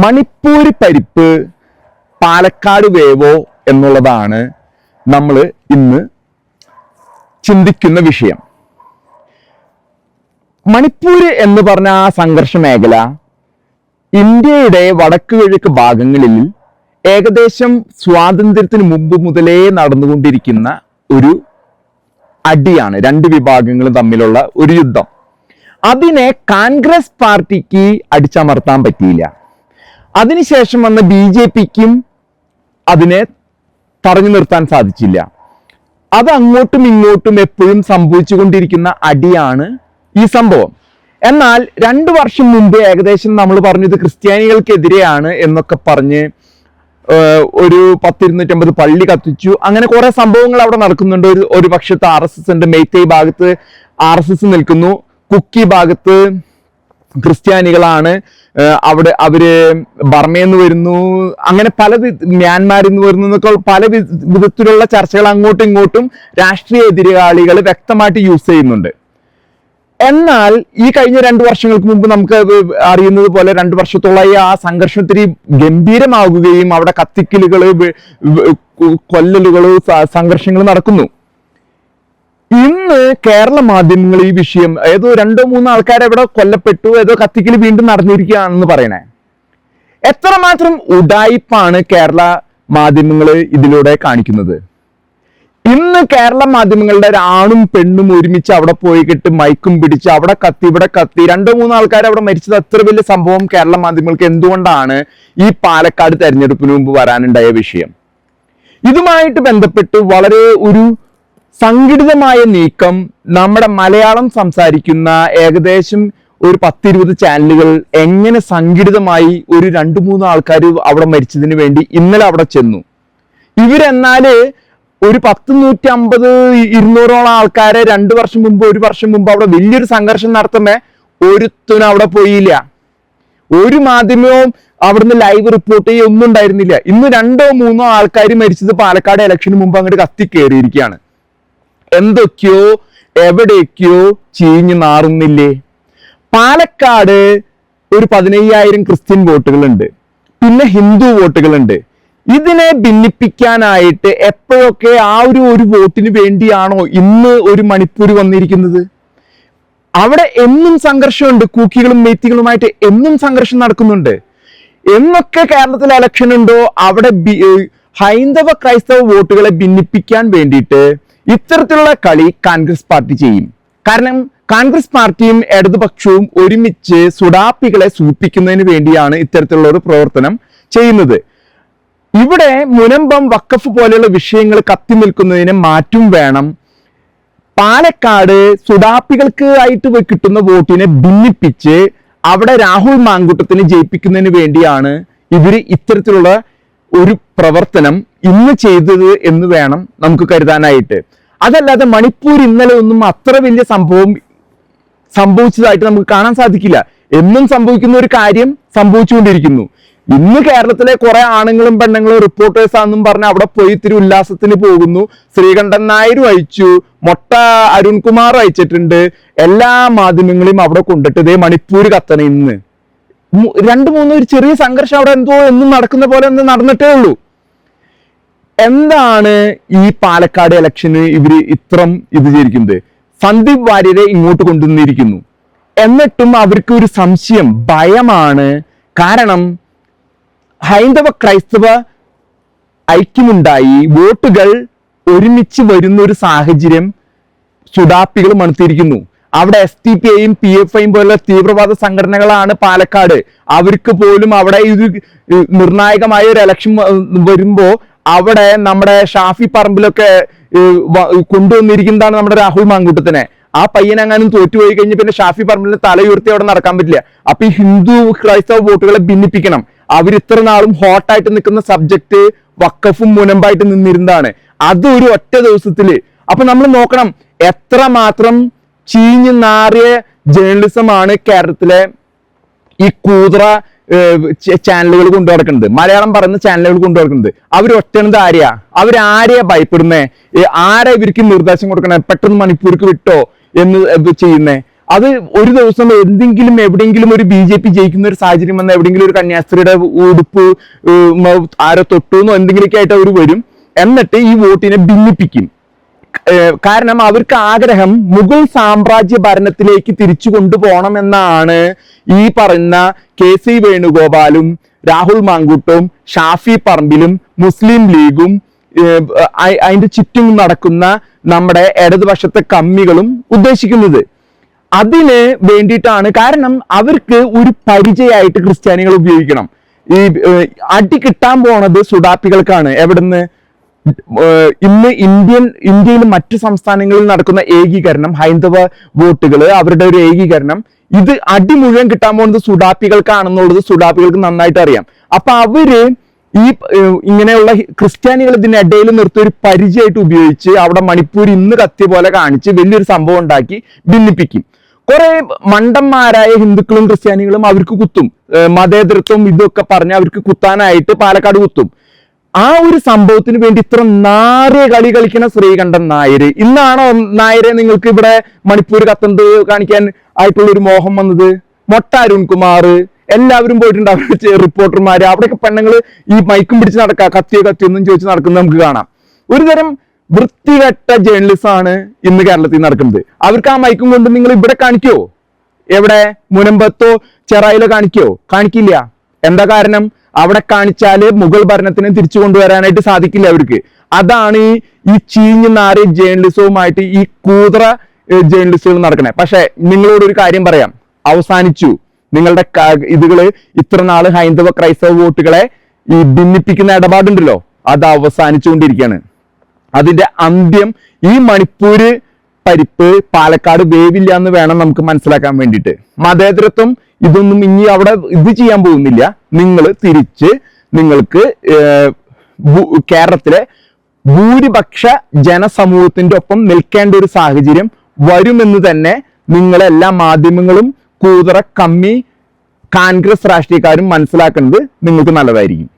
മണിപ്പൂരി പരിപ്പ് പാലക്കാട് വേവോ എന്നുള്ളതാണ് നമ്മൾ ഇന്ന് ചിന്തിക്കുന്ന വിഷയം. മണിപ്പൂര് എന്ന് പറഞ്ഞ ആ സംഘർഷ മേഖല ഇന്ത്യയുടെ വടക്ക് കിഴക്ക് ഭാഗങ്ങളിൽ ഏകദേശം സ്വാതന്ത്ര്യത്തിന് മുമ്പ് മുതലേ നടന്നുകൊണ്ടിരിക്കുന്ന ഒരു അടിയാണ്. രണ്ട് വിഭാഗങ്ങളും തമ്മിലുള്ള ഒരു യുദ്ധം. അതിനെ കോൺഗ്രസ് പാർട്ടിക്ക് അടിച്ചമർത്താൻ പറ്റിയില്ല. അതിനുശേഷം വന്ന BJPക്കും അതിനെ തടഞ്ഞു നിർത്താൻ സാധിച്ചില്ല. അത് അങ്ങോട്ടും ഇങ്ങോട്ടും എപ്പോഴും സംഭവിച്ചുകൊണ്ടിരിക്കുന്ന അടിയാണ് ഈ സംഭവം. എന്നാൽ 2 വർഷം മുമ്പ് ഏകദേശം നമ്മൾ പറഞ്ഞത് ക്രിസ്ത്യാനികൾക്കെതിരെയാണ് എന്നൊക്കെ പറഞ്ഞ് ഒരു 10-250 പള്ളി കത്തിച്ചു. അങ്ങനെ കുറെ സംഭവങ്ങൾ അവിടെ നടക്കുന്നുണ്ട്. ഒരു പക്ഷത്ത് RSS ഉണ്ട്, മെയ്തേയ് ഭാഗത്ത് RSS നിൽക്കുന്നു, കുക്കി ഭാഗത്ത് ക്രിസ്ത്യാനികളാണ്, അവിടെ അവര് ബർമയിൽ നിന്ന് വരുന്നു, അങ്ങനെ പല മ്യാൻമാരിൽ നിന്ന് വരുന്നു എന്നൊക്കെ പല വിധത്തിലുള്ള ചർച്ചകൾ അങ്ങോട്ടും ഇങ്ങോട്ടും രാഷ്ട്രീയ എതിരാളികൾ വ്യക്തമായിട്ട് യൂസ് ചെയ്യുന്നുണ്ട്. എന്നാൽ ഈ കഴിഞ്ഞ 2 വർഷങ്ങൾക്ക് മുമ്പ് നമുക്ക് അറിയുന്നത് പോലെ 2 വർഷത്തോളമായി ആ സംഘർഷത്തിന് ഗംഭീരമാകുകയും അവിടെ കത്തിക്കലുകള്, കൊല്ലലുകള്, സംഘർഷങ്ങൾ നടക്കുന്നു. ഇന്ന് കേരള മാധ്യമങ്ങൾ ഈ വിഷയം ഏതോ 2-3 ആൾക്കാരെ ഇവിടെ കൊല്ലപ്പെട്ടു, ഏതോ കത്തിക്കൽ വീണ്ടും നടന്നിരിക്കുകയാണെന്ന് പറയണേ. എത്രമാത്രം ഉഡായിപ്പാണ് കേരള മാധ്യമങ്ങൾ ഇതിലൂടെ കാണിക്കുന്നത്. ഇന്ന് കേരള മാധ്യമങ്ങളുടെ ആണും പെണ്ണും ഒരുമിച്ച് അവിടെ പോയിട്ട് മൈക്കും പിടിച്ച് അവിടെ കത്തി ഇവിടെ കത്തി 2-3 ആൾക്കാർ അവിടെ മരിച്ചത് അത്ര വലിയ സംഭവം കേരള മാധ്യമങ്ങൾക്ക് എന്തുകൊണ്ടാണ് ഈ പാലക്കാട് തെരഞ്ഞെടുപ്പിന് മുമ്പ് വരാനുണ്ടായ വിഷയം? ഇതുമായിട്ട് ബന്ധപ്പെട്ട് വളരെ ഒരു സംഘടിതമായ നീക്കം നമ്മുടെ മലയാളം സംസാരിക്കുന്ന ഏകദേശം ഒരു 10-20 ചാനലുകൾ എങ്ങനെ സംഘടിതമായി ഒരു 2-3 ആൾക്കാർ അവിടെ മരിച്ചതിന് വേണ്ടി ഇന്നലെ അവിടെ ചെന്നു. ഇവരെന്നാല് ഒരു 100-150-200 ആൾക്കാരെ 2 വർഷം മുമ്പ് 1 വർഷം മുമ്പ് അവിടെ വലിയൊരു സംഘർഷം നടത്തുമ്പോ ഒരുത്തനും അവിടെ പോയില്ല. ഒരു മാധ്യമവും അവിടുന്ന് ലൈവ് റിപ്പോർട്ട് ചെയ്യുക ഒന്നും ഉണ്ടായിരുന്നില്ല. ഇന്ന് 2-3 ആൾക്കാർ മരിച്ചത് പാലക്കാട് ഇലക്ഷന് മുമ്പ് അങ്ങോട്ട് കത്തിക്കേറിയിരിക്കുകയാണ്. എന്തൊക്കെയോ എവിടെയൊക്കെയോ ചീഞ്ഞു നാറുന്നില്ലേ? പാലക്കാട് ഒരു 15,000 ക്രിസ്ത്യൻ വോട്ടുകളുണ്ട്, പിന്നെ ഹിന്ദു വോട്ടുകളുണ്ട്. ഇതിനെ ഭിന്നിപ്പിക്കാനായിട്ട് എപ്പോഴൊക്കെ ആ ഒരു വോട്ടിന് വേണ്ടിയാണോ ഇന്ന് ഒരു മണിപ്പൂർ വന്നിരിക്കുന്നത്? അവിടെ എന്നും സംഘർഷമുണ്ട്, കൂക്കികളും മെയ്ത്തികളുമായിട്ട് എന്നും സംഘർഷം നടക്കുന്നുണ്ട്. എന്നൊക്കെ കേരളത്തിൽ ഇലക്ഷൻ ഉണ്ടോ അവിടെ ഹൈന്ദവ ക്രൈസ്തവ വോട്ടുകളെ ഭിന്നിപ്പിക്കാൻ വേണ്ടിയിട്ട് ഇത്തരത്തിലുള്ള കളി കോൺഗ്രസ് പാർട്ടി ചെയ്യും. കാരണം കോൺഗ്രസ് പാർട്ടിയും ഇടതുപക്ഷവും ഒരുമിച്ച് സുഡാപ്പികളെ സൂപ്പിക്കുന്നതിന് വേണ്ടിയാണ് ഇത്തരത്തിലുള്ള ഒരു പ്രവർത്തനം ചെയ്യുന്നത്. ഇവിടെ മുനമ്പം വഖഫ് പോലെയുള്ള വിഷയങ്ങൾ കത്തി നിൽക്കുന്നതിന് മാറ്റം വേണം. പാലക്കാട് സുഡാപ്പികൾക്ക് ആയിട്ട് കിട്ടുന്ന വോട്ടിനെ ഭിന്നിപ്പിച്ച് അവിടെ രാഹുൽ മാങ്കൂട്ടത്തിനെ ജയിപ്പിക്കുന്നതിന് വേണ്ടിയാണ് ഇവര് ഇത്തരത്തിലുള്ള ഒരു പ്രവർത്തനം ഇന്ന് ചെയ്തത് എന്ന് വേണം നമുക്ക് കരുതാനായിട്ട്. അതല്ലാതെ മണിപ്പൂർ ഇന്നലെ ഒന്നും അത്ര വലിയ സംഭവിച്ചതായിട്ട് നമുക്ക് കാണാൻ സാധിക്കില്ല. എന്നും സംഭവിക്കുന്ന ഒരു കാര്യം സംഭവിച്ചുകൊണ്ടിരിക്കുന്നു. ഇന്ന് കേരളത്തിലെ കുറെ ആണുങ്ങളും പെണ്ണുങ്ങളും റിപ്പോർട്ടേഴ്സ് ആണെന്നും പറഞ്ഞ് അവിടെ പോയി ഇത്തിരി ഉല്ലാസത്തിന് പോകുന്നു. ശ്രീകണ്ഠൻ നായർ അയച്ചു, മൊട്ട അരുൺകുമാർ അയച്ചിട്ടുണ്ട്. എല്ലാ മാധ്യമങ്ങളെയും അവിടെ കൊണ്ടിട്ട് ഇതേ മണിപ്പൂർ കത്തണ ഇന്ന് 2-3 ഒരു ചെറിയ സംഘർഷം അവിടെ എന്തോ എന്നും നടക്കുന്ന പോലെ നടന്നിട്ടേ ഉള്ളൂ. എന്താണ് ഈ പാലക്കാട് ഇലക്ഷന് ഇവര് ഇത്രം ഇത് ചെയ്തിരിക്കുന്നത്? സന്ദീപ് വാര്യരെ ഇങ്ങോട്ട് കൊണ്ടുവന്നിരിക്കുന്നു. എന്നിട്ടും അവർക്ക് ഒരു സംശയം, ഭയമാണ്. കാരണം ഹൈന്ദവ ക്രൈസ്തവ ഐക്യമുണ്ടായി വോട്ടുകൾ ഒരുമിച്ച് വരുന്ന ഒരു സാഹചര്യം സുഡാപ്പികൾ മണത്തിരിക്കുന്നു. അവിടെ STPഐയും PFഐയും പോലുള്ള തീവ്രവാദ സംഘടനകളാണ് പാലക്കാട്. അവർക്ക് പോലും അവിടെ ഒരു നിർണായകമായ ഒരു ഇലക്ഷൻ വരുമ്പോ അവിടെ നമ്മുടെ ഷാഫി പറമ്പിലൊക്കെ കൊണ്ടുവന്നിരിക്കുന്നതാണ് നമ്മുടെ രാഹുൽ മാങ്കൂട്ടത്തിനെ. ആ പയ്യനെങ്ങാനും തോറ്റുപോയി കഴിഞ്ഞ് പിന്നെ ഷാഫി പറമ്പിലിന് തലയുയർത്തി അവിടെ നടക്കാൻ പറ്റില്ല. അപ്പൊ ഈ ഹിന്ദു ക്രൈസ്തവ വോട്ടുകളെ ഭിന്നിപ്പിക്കണം. അവർ ഇത്ര നാളും ഹോട്ടായിട്ട് നിൽക്കുന്ന സബ്ജക്ട് വഖഫും മുനമ്പായിട്ട് നിന്നിരുന്നതാണ്. അത് ഒരു ഒറ്റ ദിവസത്തില്. അപ്പൊ നമ്മൾ നോക്കണം എത്രമാത്രം ചീഞ്ഞു നാറിയ ജേർണലിസമാണ് കേരളത്തിലെ ഈ കൂതറ ചാനലുകൾ കൊണ്ടു നടക്കുന്നത്, മലയാളം പറയുന്ന ചാനലുകൾ കൊണ്ടു നടക്കുന്നത്. അവർ ഒറ്റണത് ആരെയാ? അവരാരെയാ ഭയപ്പെടുന്നേ? ആരെ ഇവർക്ക് നിർദ്ദേശം കൊടുക്കണേ? പെട്ടെന്ന് മണിപ്പൂർക്ക് വിട്ടോ എന്ന് ചെയ്യുന്നേ? അത് ഒരു ദിവസം എന്തെങ്കിലും എവിടെയെങ്കിലും ഒരു BJP ജയിക്കുന്ന ഒരു സാഹചര്യം വന്ന എവിടെയെങ്കിലും ഒരു കന്യാസ്ത്രീയുടെ ഉടുപ്പ് ആരോ തൊട്ടുന്നോ എന്തെങ്കിലുമൊക്കെ ആയിട്ട് അവർ വരും. എന്നിട്ട് ഈ വോട്ടിനെ ഭിന്നിപ്പിക്കും. കാരണം അവർക്ക് ആഗ്രഹം മുഗൾ സാമ്രാജ്യ ഭരണത്തിലേക്ക് തിരിച്ചു കൊണ്ടുപോകണമെന്നാണ് ഈ പറയുന്ന KC വേണുഗോപാലും രാഹുൽ മാങ്കൂട്ടും ഷാഫി പറമ്പിലും മുസ്ലിം ലീഗും അതിന്റെ ചുറ്റും നടക്കുന്ന നമ്മുടെ ഇടതുപക്ഷത്തെ കമ്മികളും ഉദ്ദേശിക്കുന്നത്. അതിന് വേണ്ടിയിട്ടാണ്. കാരണം അവർക്ക് ഒരു പരിചയമായിട്ട് ക്രിസ്ത്യാനികൾ ഉപയോഗിക്കണം. ഈ അടി കിട്ടാൻ പോണത് സുഡാപ്പികൾക്കാണ്. എവിടുന്ന്? ഇന്ന് ഇന്ത്യയിൽ മറ്റു സംസ്ഥാനങ്ങളിൽ നടക്കുന്ന ഏകീകരണം, ഹൈന്ദവ വോട്ടുകൾ, അവരുടെ ഒരു ഏകീകരണം, ഇത് അടി മുഴുവൻ കിട്ടാൻ പോകുന്നത് സുഡാപ്പികൾക്കാണെന്നുള്ളത് സുഡാപ്പികൾക്ക് നന്നായിട്ട് അറിയാം. അപ്പൊ അവര് ഈ ഇങ്ങനെയുള്ള ക്രിസ്ത്യാനികൾ ഇതിനിടയിൽ നിർത്തി ഒരു പരിചയമായിട്ട് ഉപയോഗിച്ച് അവിടെ മണിപ്പൂർ ഇന്ന് കത്തിയ പോലെ കാണിച്ച് വലിയൊരു സംഭവം ഉണ്ടാക്കി ഭിന്നിപ്പിക്കും. കുറെ മണ്ടന്മാരായ ഹിന്ദുക്കളും ക്രിസ്ത്യാനികളും അവർക്ക് കുത്തും. മതേതരത്വം ഇതൊക്കെ പറഞ്ഞ് അവർക്ക് കുത്താനായിട്ട് പാലക്കാട് കുത്തും. ആ ഒരു സംഭവത്തിന് വേണ്ടി ഇത്ര നാറിയ കളി കളിക്കുന്ന ശ്രീകണ്ഠൻ നായര്. ഇന്നാണോ നായരെ നിങ്ങൾക്ക് ഇവിടെ മണിപ്പൂർ കത്തുന്നത് കാണിക്കാൻ ആയിട്ടുള്ള ഒരു മോഹം വന്നത്? മൊട്ട അരുൺകുമാർ എല്ലാവരും പോയിട്ടുണ്ട്. അവരുടെ റിപ്പോർട്ടർമാര് അവിടെയൊക്കെ പെണ്ണുങ്ങൾ ഈ മൈക്കും പിടിച്ച് നടക്കുക, കത്തിയൊന്നും ചോദിച്ച് നടക്കുന്നത് നമുക്ക് കാണാം. ഒരുതരം വൃത്തികെട്ട ജേർണലിസം ആണ് ഇന്ന് കേരളത്തിൽ നടക്കുന്നത്. അവർക്ക് ആ മൈക്കും കൊണ്ട് നിങ്ങൾ ഇവിടെ കാണിക്കോ? എവിടെ? മുനമ്പത്തോ ചെറായിലോ കാണിക്കോ? കാണിക്കില്ല. എന്താ കാരണം? അവിടെ കാണിച്ചാല് മുഗൾ ഭരണത്തിനെ തിരിച്ചു കൊണ്ടുവരാനായിട്ട് സാധിക്കില്ല അവർക്ക്. അതാണ് ഈ ചീഞ്ഞു നാറിയ ജേർണലിസവുമായിട്ട് ഈ കൂതറ ജേർണലിസ്റ്റുകൾ നടക്കണേ. പക്ഷെ നിങ്ങളോട് ഒരു കാര്യം പറയാം, അവസാനിച്ചു. നിങ്ങളുടെ ഇതുകള് ഇത്ര നാള് ഹൈന്ദവ ക്രൈസ്തവ വോട്ടുകളെ ഈ ഭിന്നിപ്പിക്കുന്ന ഇടപാടുണ്ടല്ലോ, അത് അവസാനിച്ചുകൊണ്ടിരിക്കുകയാണ്. അതിന്റെ അന്ത്യം ഈ മണിപ്പൂര് പരിപ്പ് പാലക്കാട് വേവില്ല എന്ന് വേണം നമുക്ക് മനസ്സിലാക്കാൻ വേണ്ടിയിട്ട്. മതേതരത്വം ഇതൊന്നും ഇനി അവിടെ ഇത് ചെയ്യാൻ പോകുന്നില്ല. നിങ്ങൾ തിരിച്ച് നിങ്ങൾക്ക് കേരളത്തിലെ ഭൂരിപക്ഷ ജനസമൂഹത്തിന്റെ ഒപ്പം നിൽക്കേണ്ട ഒരു സാഹചര്യം വരുമെന്ന് തന്നെ നിങ്ങളെല്ലാ മാധ്യമങ്ങളും കൂതറ കമ്മി കോൺഗ്രസ് രാഷ്ട്രീയക്കാരും മനസ്സിലാക്കുന്നത് നിങ്ങൾക്ക് നല്ലതായിരിക്കും.